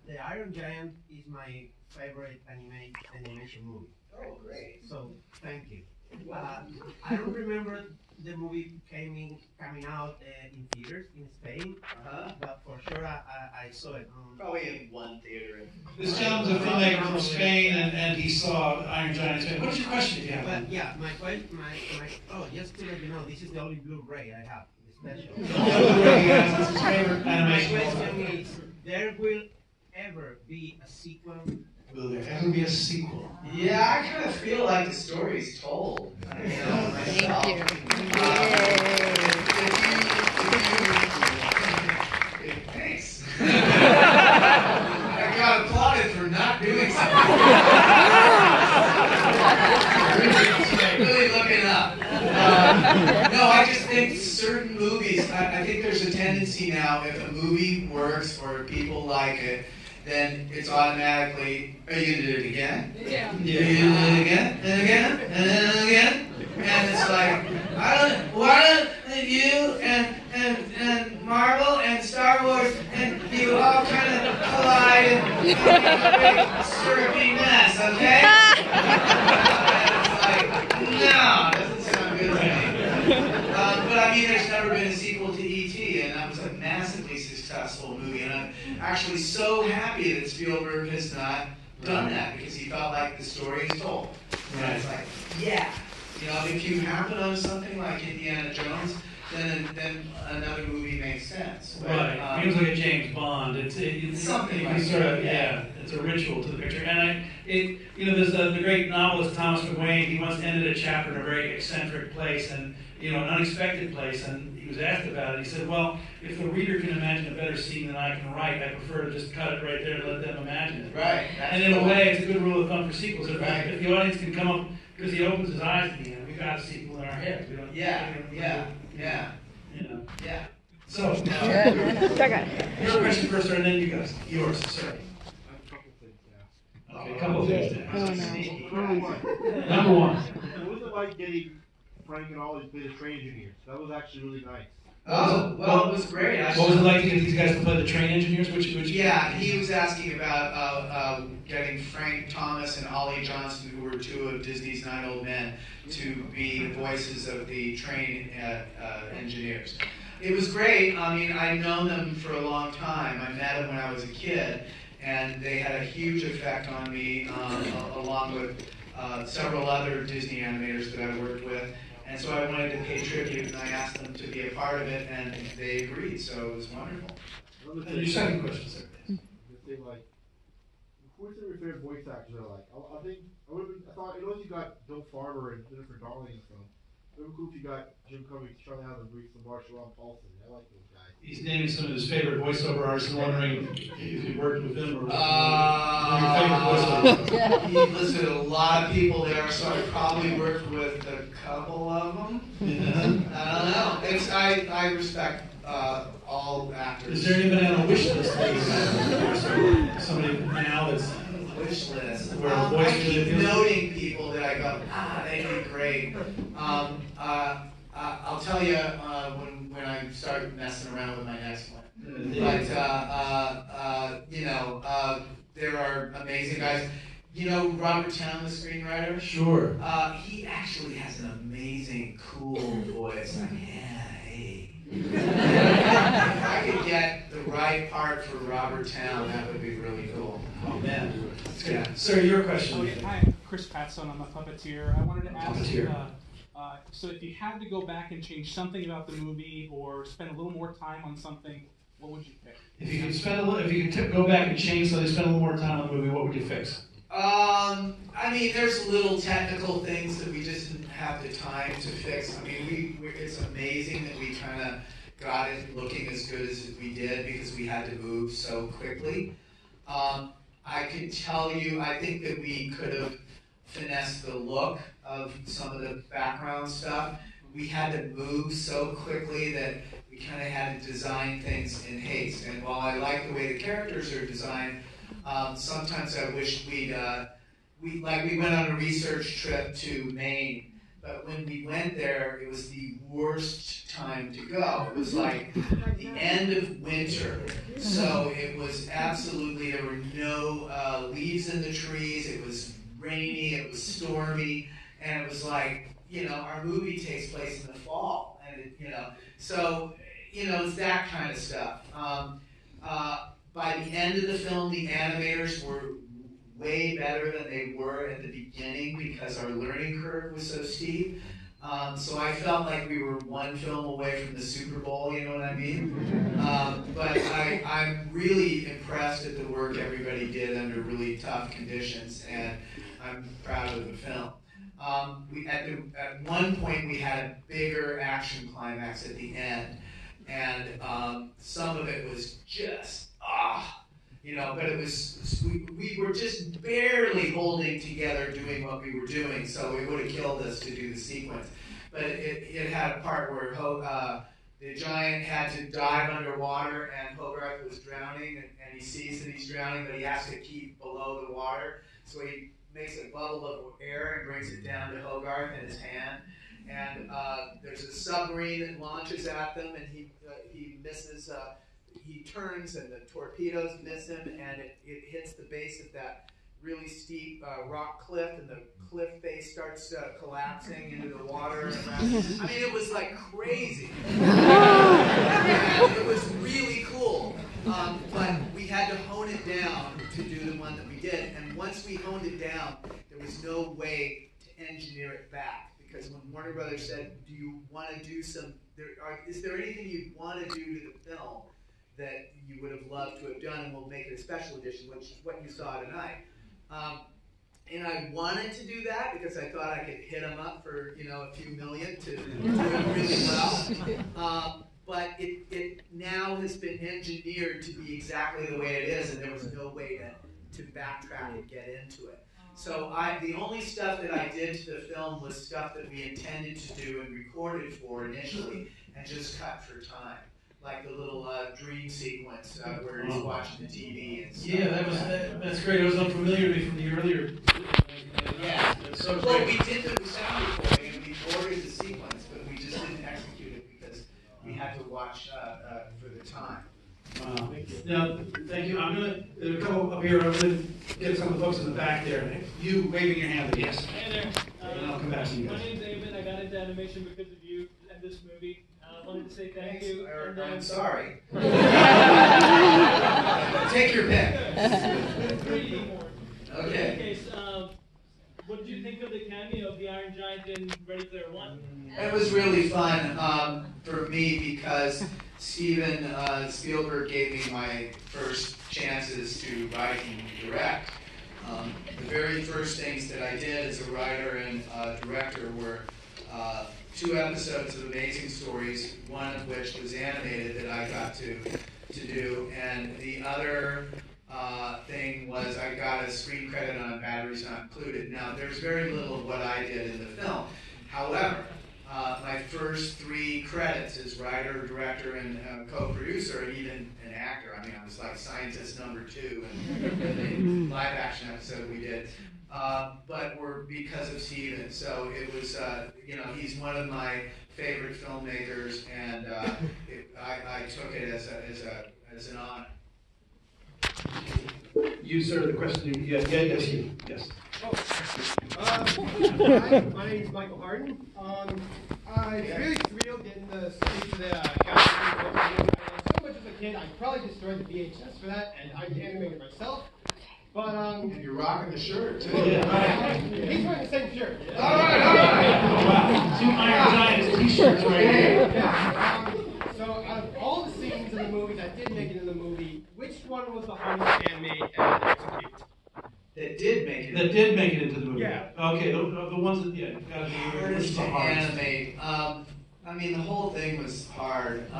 The Iron Giant is my favorite animation movie. Oh, great. So thank you. I don't remember the movie coming out in theaters in Spain, but for sure I saw it. Probably in one theater. This gentleman's a filmmaker from Spain, and he saw Iron Giant in Spain. What's your question, if you have one? Yeah, my question, just to let you know, this is the only Blu-ray I have, the special. This is his favorite animation. My question is, there will ever be a sequel? Will there ever be a sequel? Yeah, I kind of feel like the story's told. Myself. Thank you. Thanks. I got applauded for not doing something. Really looking up. No, I just think certain movies, I think there's a tendency now, if a movie works or people like it, then it's automatically, are you going to do it again? Yeah. Are you going to do it again? And again? And then again? And it's like, why don't you and Marvel and Star Wars and you all kind of collide and make a big syrupy mess, okay? And it's like, no, it doesn't sound good to me. But I mean, there's never been a sequel to E.T., and that was a massively successful movie, and I'm actually so happy that Spielberg has not done that, because he felt like the story is told. And it's like, yeah. You know, if you happen on something like Indiana Jones, then another movie makes sense. But, Right. It was like a James Bond. It's something like sort of, that. yeah. It's a ritual to the picture. And there's the great novelist Thomas McGuane. He once ended a chapter in a very eccentric place and an unexpected place. And he was asked about it. He said, "Well, if the reader can imagine a better scene than I can write, I prefer to just cut it right there and let them imagine it." Right. And in a way, it's a good rule of thumb for sequels. If the audience can come up, because he opens his eyes at the end, we've got a sequel in our heads. We don't. Yeah. So, your question first, and then you guys. Yours, sorry. Okay, a couple of things there. Number one. What was it like getting Frank and Ollie to play the train engineers? That was actually really nice. Oh, well, it was great. What was it like to get these guys to play the train engineers? Yeah, he was asking about getting Frank Thomas and Ollie Johnston, who were two of Disney's 9 Old Men, to be the voices of the train engineers. It was great. I mean, I'd known them for a long time. I met them when I was a kid, and they had a huge effect on me, along with several other Disney animators that I worked with. And so I wanted to pay tribute, and I asked them to be a part of it, and they agreed, so it was wonderful. And your second question, sir. Like, who's your favorite voice actors are like? I thought, you got Bill Farmer and Jennifer Darling and stuff. It would be cool if you got Jim Cummings, Charlie Hunnam, and Marshall Ron Paulson. I like those guys. He's naming some of his favorite voiceover artists and wondering if you worked with them or your favorite voiceover. He listed a lot of people there, so I probably worked with a couple of them. Yeah. I don't know. I respect all actors. Is there anybody on a wish list that you have? Somebody now that's wish list? Where a I voice keep really noting people that I go, they'd be great. I'll tell you when I start messing around with my next one. But there are amazing guys. You know Robert Towne, the screenwriter? Sure. He actually has an amazing, cool voice. Like, hey. If I could get the right part for Robert Towne, that would be really cool. Oh man. Yeah. Sir, your question. Hi, I'm Chris Patson. I'm a puppeteer. I wanted to ask, so if you had to go back and change something about the movie or spend a little more time on something, what would you pick? If you could go back and change something, spend a little more time on the movie, what would you fix? I mean, there's little technical things that we just didn't have the time to fix. I mean, it's amazing that we kind of got it looking as good as we did because we had to move so quickly. I can tell you, I think that we could have finessed the look of some of the background stuff. We had to move so quickly that we kind of had to design things in haste. And while I like the way the characters are designed, sometimes I wish we went on a research trip to Maine but when we went there, it was the worst time to go. It was like the end of winter. So it was absolutely, there were no leaves in the trees. It was rainy, it was stormy, and it was like, our movie takes place in the fall. And, so, it's that kind of stuff. By the end of the film, the animators were way better than they were at the beginning because our learning curve was so steep. So I felt like we were one film away from the Super Bowl, you know what I mean? But I'm really impressed at the work everybody did under really tough conditions, and I'm proud of the film. At one point we had a bigger action climax at the end, and some of it was just, but it was, we were just barely holding together doing what we were doing, so it would have killed us to do the sequence. But it had a part where the giant had to dive underwater, and Hogarth was drowning, and he sees that he's drowning, but he has to keep below the water, so he makes a bubble of air and brings it down to Hogarth in his hand. And there's a submarine that launches at them, and he misses. He turns, and the torpedoes miss him, and it hits the base of that really steep rock cliff, and the cliff face starts collapsing into the water. And I mean, it was like crazy. And it was really cool. But we had to hone it down to do the one that we did. And once we honed it down, there was no way to engineer it back. Because when Warner Brothers said, do you want to do is there anything you want to do to the film that you would have loved to have done, and we'll make it a special edition, which is what you saw tonight. And I wanted to do that because I thought I could hit them up for a few million to do it really well. But it now has been engineered to be exactly the way it is, and there was no way to backtrack and get into it. So the only stuff that I did to the film was stuff that we intended to do and recorded for initially, and just cut for time. Like the little dream sequence where he's watching the TV and stuff. Yeah, that's great. It was unfamiliar to me from the earlier. Yeah. So well, we did the sound recording and we ordered the sequence, but we just didn't execute it because we had to watch for the time. Wow. Now, thank you. I'm going to go up here. I'm going to get some of the folks in the back there. You waving your hand, yes. Hey there. And I'll come back to you guys. My name's David. I got into animation because of you and this movie. I wanted to say thank you. I'm sorry. Take your pick. 3D more. Okay. In any case, what did you think of the cameo of the Iron Giant in Ready Player One? It was really fun for me because Steven Spielberg gave me my first chances to write and direct. The very first things that I did as a writer and director were 2 episodes of Amazing Stories, one of which was animated that I got to do, and the other thing was I got a screen credit on Batteries Not Included. Now, there's very little of what I did in the film. However, my first 3 credits as writer, director, and co-producer, and even an actor. I mean, I was like scientist number 2 in the live-action episode we did. But were because of Steven. So it was, he's one of my favorite filmmakers, and I took it as an honor. You, sir, the question. Yes, you. Yes. Hi, my name is Michael Harden. I'm really thrilled getting the speech to the guy. So much as a kid, I probably destroyed the VHS for that, and I animated myself. But and you're rocking the shirt too. Yeah. He's wearing the same shirt. All right. Oh, wow. 2 Iron Giants t-shirts right here. Yeah. So out of all the scenes in the movie that did make it in the movie, which one was the hardest to animate and execute? That did make it. That did make it into the movie. Yeah. Okay, the ones that got to be Hardest to animate. I mean, the whole thing was hard,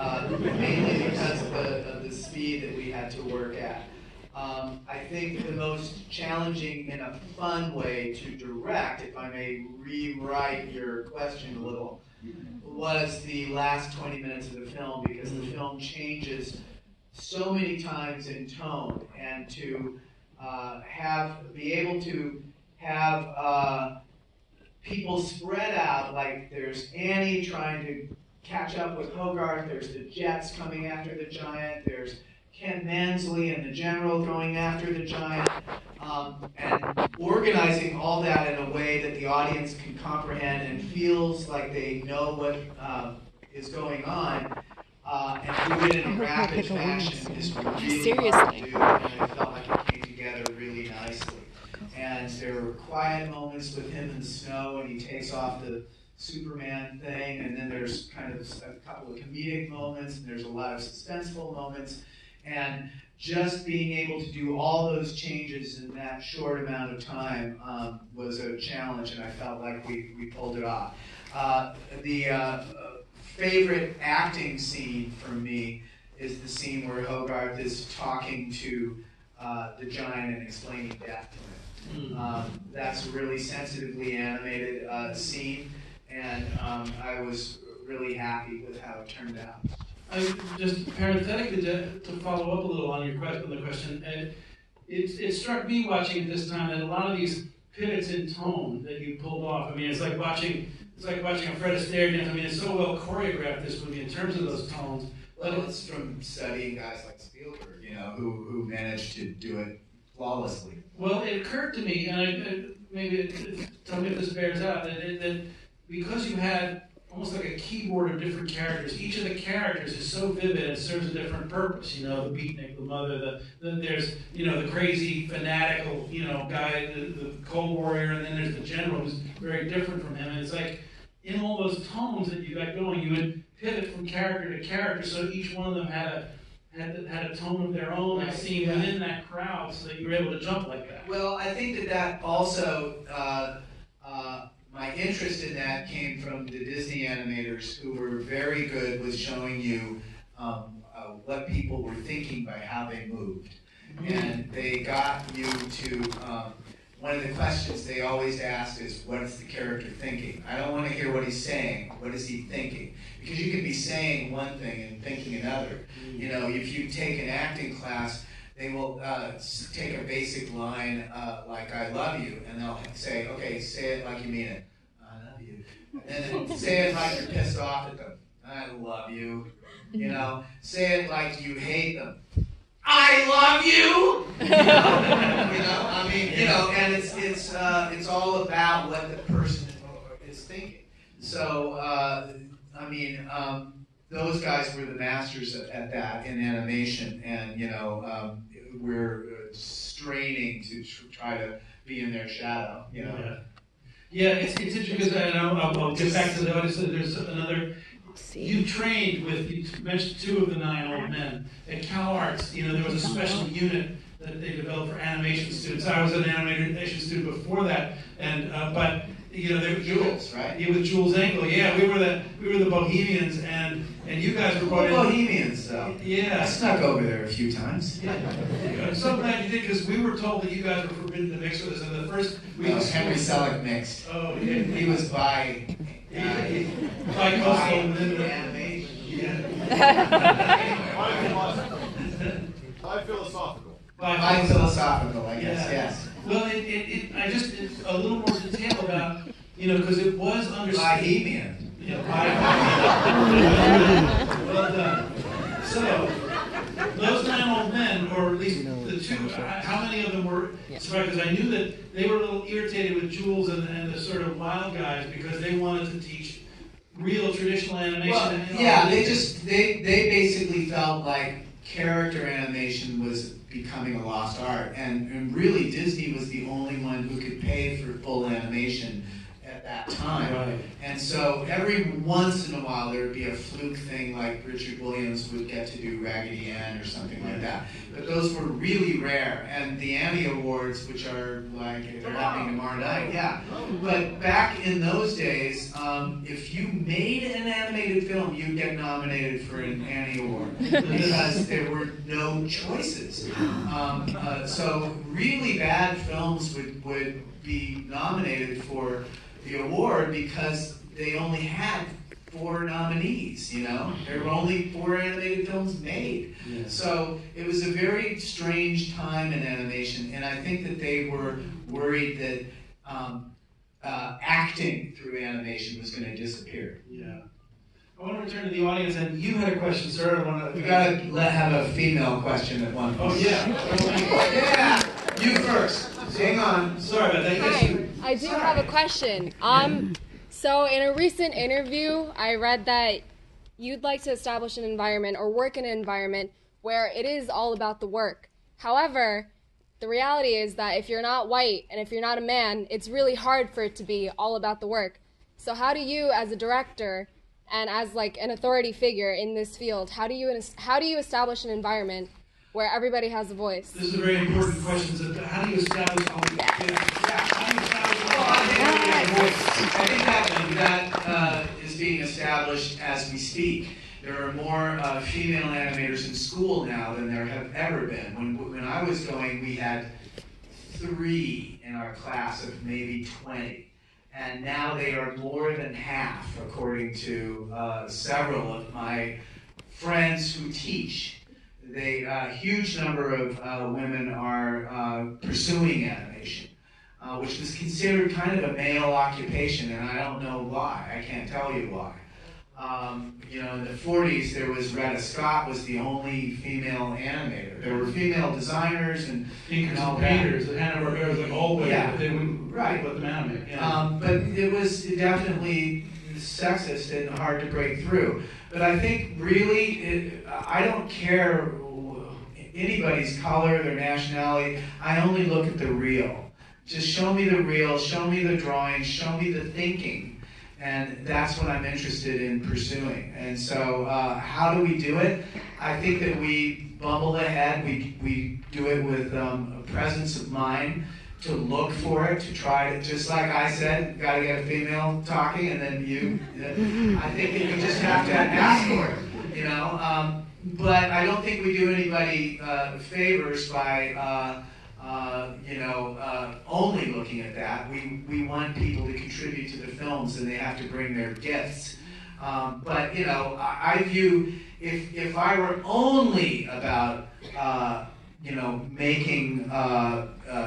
mainly because of the speed that we had to work at. I think the most challenging in a fun way to direct, if I may rewrite your question a little, was the last 20 minutes of the film, because the film changes so many times in tone, and to be able to have people spread out, like there's Annie trying to catch up with Hogarth, there's the Jets coming after the giant, there's Ken Mansley and the General going after the giant, and organizing all that in a way that the audience can comprehend and feels like they know what is going on, and do it in a rapid fashion is really hard to do, and I felt like it came together really nicely. And there were quiet moments with him in the snow, and he takes off the Superman thing, and then there's kind of a couple of comedic moments, and there's a lot of suspenseful moments, and just being able to do all those changes in that short amount of time was a challenge, and I felt like we pulled it off. The favorite acting scene for me is the scene where Hogarth is talking to the giant and explaining death to him. That's a really sensitively animated scene, and I was really happy with how it turned out. Just parenthetically to follow up a little on your question, it struck me watching it this time that a lot of these pivots in tone that you pulled off. I mean, it's like watching a Fred Astaire dance. I mean, it's so well choreographed, this movie, in terms of those tones. Well, it's from studying guys like Spielberg, you know, who managed to do it flawlessly. Well, it occurred to me, and tell me if this bears out, that because you had almost like a keyboard of different characters, each of the characters is so vivid and serves a different purpose. You know, the beatnik, the mother, there's, you know, the crazy fanatical, you know, guy, the cold warrior, and then there's the general who's very different from him. And it's like, in all those tones that you got going, you would pivot from character to character, so each one of them had a tone of their own, that scene within that crowd, so that you were able to jump like that. Well, I think that also, my interest in that came from the Disney animators, who were very good with showing you what people were thinking by how they moved. And they got you to, one of the questions they always asked is, what is the character thinking? I don't want to hear what he's saying. What is he thinking? Because you can be saying one thing and thinking another. You know, if you take an acting class, they will take a basic line like, I love you, and they'll say, okay, say it like you mean it. I love you. And then say it like you're pissed off at them. I love you. You know, say it like you hate them. I love you! I mean, you know, and it's all about what the person is thinking. So, I mean, those guys were the masters at that in animation, and, you know, we're straining to try to be in their shadow, you know. Yeah, it's interesting because I'll get back to the audience. There's another. You trained with, you mentioned 2 of the 9 old men. At CalArts, you know, there was a special unit that they developed for animation students. I was an animation student before that, and but you know, they were Jules, right? Yeah, with Jules Engel. Yeah, we were the Bohemians, and you guys were brought in. Bohemians, though. Yeah, I snuck over there a few times. Yeah. I'm so glad you did, because we were told that you guys were forbidden to mix with us, and the first week. No, Henry Selick mixed. Oh, yeah. He was by. By animation. By philosophical. By philosophical, I guess, yes. Well, it's a little more detail about, you know, because it was understood. Bohemian. Yeah, well done. So, those 9 old men, or at least the 2, how many of them were survived? Because I knew that they were a little irritated with Jules and the sort of wild guys, because they wanted to teach real traditional animation. Well, yeah, they basically felt like character animation was becoming a lost art, and really Disney was the only one who could pay for full animation at that time. Right. And so every once in a while there would be a fluke thing, like Richard Williams would get to do Raggedy Ann or something like that. But those were really rare. And the Annie Awards, which are like, they're happening tomorrow night, yeah. But back in those days, if you made an animated film, you'd get nominated for an Annie Award, because there were no choices. So really bad films would be nominated for the award because they only had 4 nominees, you know? There were only 4 animated films made. Yeah. So it was a very strange time in animation, and I think that they were worried that acting through animation was going to disappear. Yeah. I want to return to the audience, and you had a question, sir. We got to have a female question at one point. Oh, yeah. Yeah, you first. Hang on. Sorry about that. Hi, I do have a question. So in a recent interview, I read that you'd like to establish an environment or work in an environment where it is all about the work. However, the reality is that if you're not white and if you're not a man, it's really hard for it to be all about the work. So how do you, as a director and as like an authority figure in this field, how do you establish an environment where everybody has a voice? This is a very important question. So how do you establish all the I think that is being established as we speak. There are more female animators in school now than there have ever been. When I was going, we had 3 in our class of maybe 20. And now they are more than half, according to several of my friends who teach. A huge number of women are pursuing animation, which was considered kind of a male occupation, and I don't know why. I can't tell you why. In the 40s, there was Retta Scott was the only female animator. There were female designers and inkers and painters. The Hanna-Barbera was like always, but they wouldn't let them animate. Yeah. But it was definitely sexist and hard to break through. But I think really, I don't care anybody's color, their nationality. I only look at the real. Just show me the real, show me the drawing, show me the thinking. And that's what I'm interested in pursuing. And so how do we do it? I think that we bumble ahead. We do it with a presence of mind to look for it, to try it. Just like I said, got to get a female talking, and then you. I think that you just have to ask for it, But I don't think we do anybody favors by only looking at that. We want people to contribute to the films, and they have to bring their gifts. But I view if I were only about making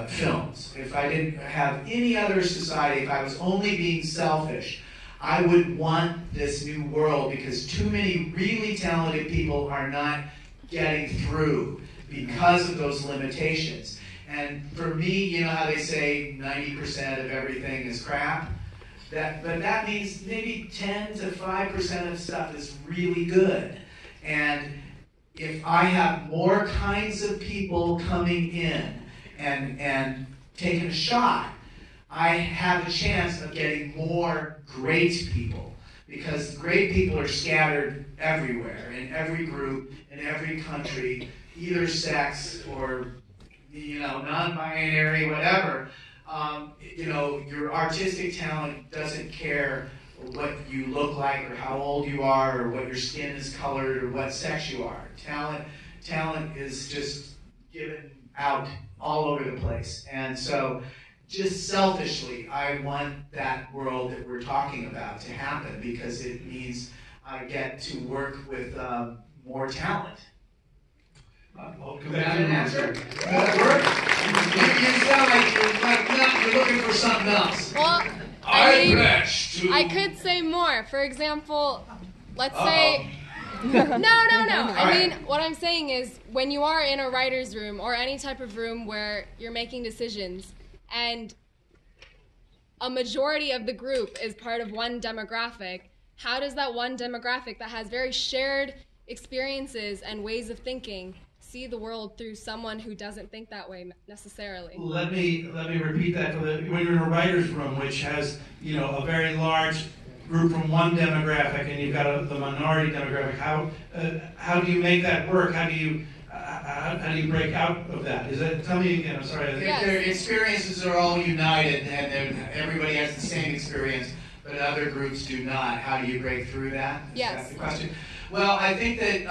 films, if I didn't have any other society, if I was only being selfish, I would want this new world because too many really talented people are not getting through because of those limitations. And for me, you know how they say 90% of everything is crap? But that means maybe 10 to 5% of stuff is really good. And if I have more kinds of people coming in and taking a shot, I have a chance of getting more great people. Because great people are scattered everywhere, in every group, in every country, either sex or non-binary, whatever. Your artistic talent doesn't care what you look like or how old you are or what your skin is colored or what sex you are. Talent is just given out all over the place. And so just selfishly, I want that world that we're talking about to happen because it means I get to work with more talent. Welcome Is that back an answer? That work? You sound like you're looking for something else. Well, I could say more. For example, let's say... No. What I'm saying is when you are in a writer's room or any type of room where you're making decisions and a majority of the group is part of one demographic, how does that one demographic that has very shared experiences and ways of thinking see the world through someone who doesn't think that way necessarily? Let me repeat that. When you're in a writer's room, which has a very large group from one demographic, and you've got the minority demographic, how do you make that work? How do you break out of that? Tell me again. I'm sorry. Their experiences are all united, and everybody has the same experience, but other groups do not. How do you break through that? Is that the question? Well, I think that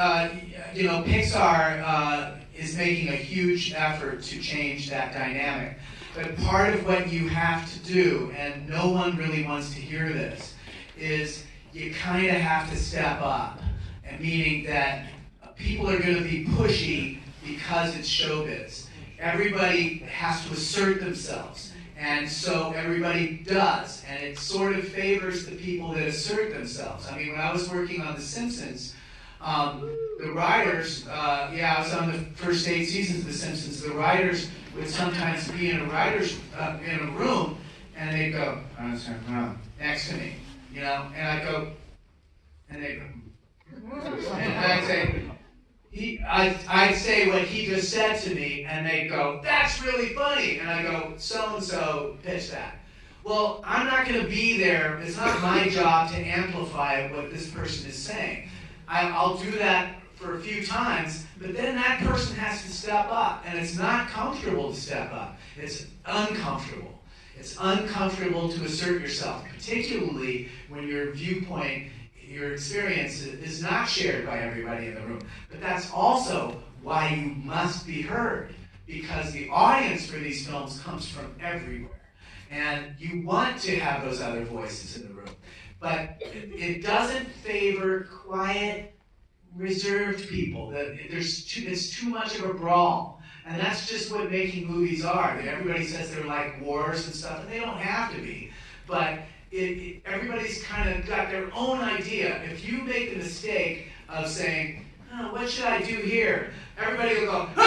Pixar is making a huge effort to change that dynamic. But part of what you have to do, and no one really wants to hear this, is you kind of have to step up. And meaning that people are going to be pushy because it's showbiz. Everybody has to assert themselves. And so everybody does, and it sort of favors the people that assert themselves. I mean, when I was working on The Simpsons, the writers, I was on the first 8 seasons of The Simpsons, the writers would sometimes be in a room, and they'd go, next to me, you know, and I'd go, and they'd go, and I'd say, I'd say what he just said to me, and they'd go, that's really funny. And I go, so-and-so pitched that. Well, I'm not going to be there. It's not my job to amplify what this person is saying. I'll do that for a few times, but then that person has to step up, and it's not comfortable to step up. It's uncomfortable. It's uncomfortable to assert yourself, particularly when your viewpoint, your experience is not shared by everybody in the room. But that's also why you must be heard, because the audience for these films comes from everywhere. And you want to have those other voices in the room. But it doesn't favor quiet, reserved people. It's too much of a brawl. And that's just what making movies are. Everybody says they're like wars and stuff, and they don't have to be. But everybody's kind of got their own idea. If you make the mistake of saying, oh, what should I do here? Everybody will go, it'll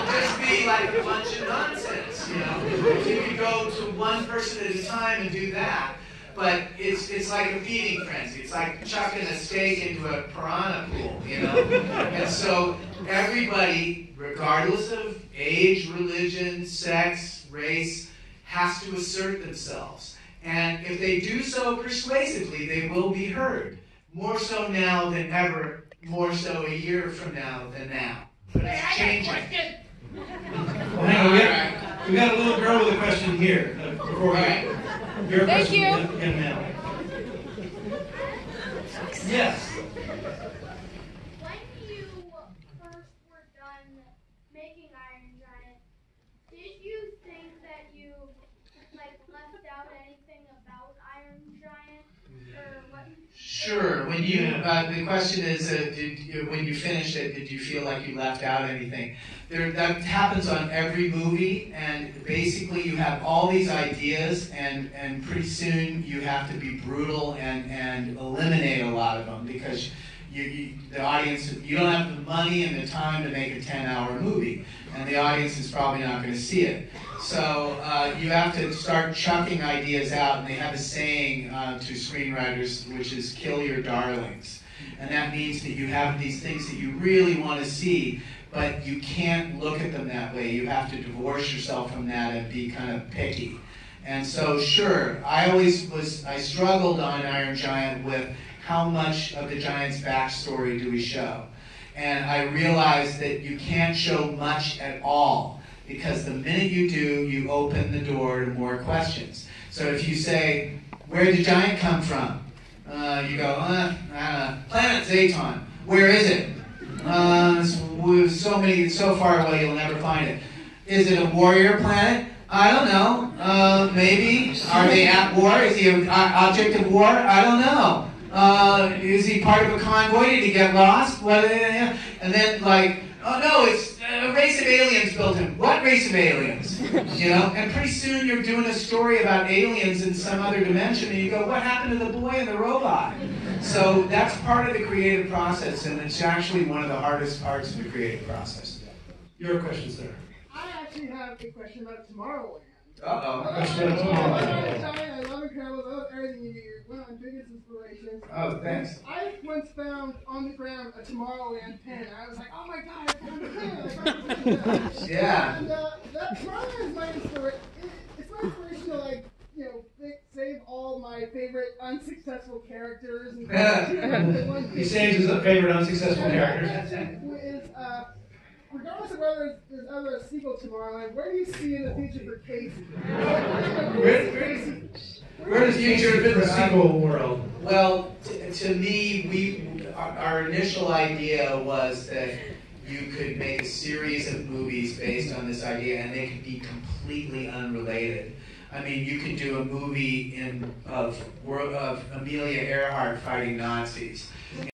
just be like a bunch of nonsense, you know. If you could go to one person at a time and do that, but it's like a feeding frenzy. It's like chucking a steak into a piranha pool, you know. And so everybody, regardless of age, religion, sex, race, has to assert themselves. And if they do so persuasively, they will be heard. More so now than ever, more so a year from now than now. But it's changing. Well, hang on, we got a little girl with a question here. Thank you. Yes. When you first were done making Iron Giant, did you think that you left out anything about Iron Giant, or what? Sure. When you, the question is, when you finished it, did you feel like you left out anything? That happens on every movie, and basically you have all these ideas, and pretty soon you have to be brutal and eliminate a lot of them, because the audience, you don't have the money and the time to make a 10-hour movie, and the audience is probably not going to see it. So you have to start chucking ideas out, and they have a saying to screenwriters, which is kill your darlings. And that means that you have these things that you really want to see, but you can't look at them that way. You have to divorce yourself from that and be kind of picky. And so, sure, I struggled on Iron Giant with how much of the Giant's backstory do we show. And I realized that you can't show much at all, because the minute you do, you open the door to more questions. So if you say, where did the Giant come from? You go, I don't know, planet Zaton. Where is it? It's so far away you'll never find it. Is it a warrior planet? I don't know. Maybe. Are they at war? Is he an object of war? I don't know. Is he part of a convoy? Did he get lost? And then, oh no, it's a race of aliens built him. What race of aliens? You know? And pretty soon you're doing a story about aliens in some other dimension, and you go, what happened to the boy and the robot? So that's part of the creative process, and it's actually one of the hardest parts of the creative process. Your question, sir. I actually have a question about Tomorrowland. Uh-oh. I love Incredibles. I love everything you do. You're one of my biggest inspirations. Oh, thanks. I once found on the ground a Tomorrowland pen. I was like, oh my god, I found a pen. Yeah. And that Tomorrowland is my inspiration. It's my inspiration to save all my favorite unsuccessful characters. And He saves his favorite unsuccessful characters. Regardless of whether there's ever a sequel to Tomorrowland, where do you see in the future for Casey? Where does future fit the sequel world? Well, to me, our initial idea was that you could make a series of movies based on this idea, and they could be completely unrelated. I mean, you could do a movie of Amelia Earhart fighting Nazis.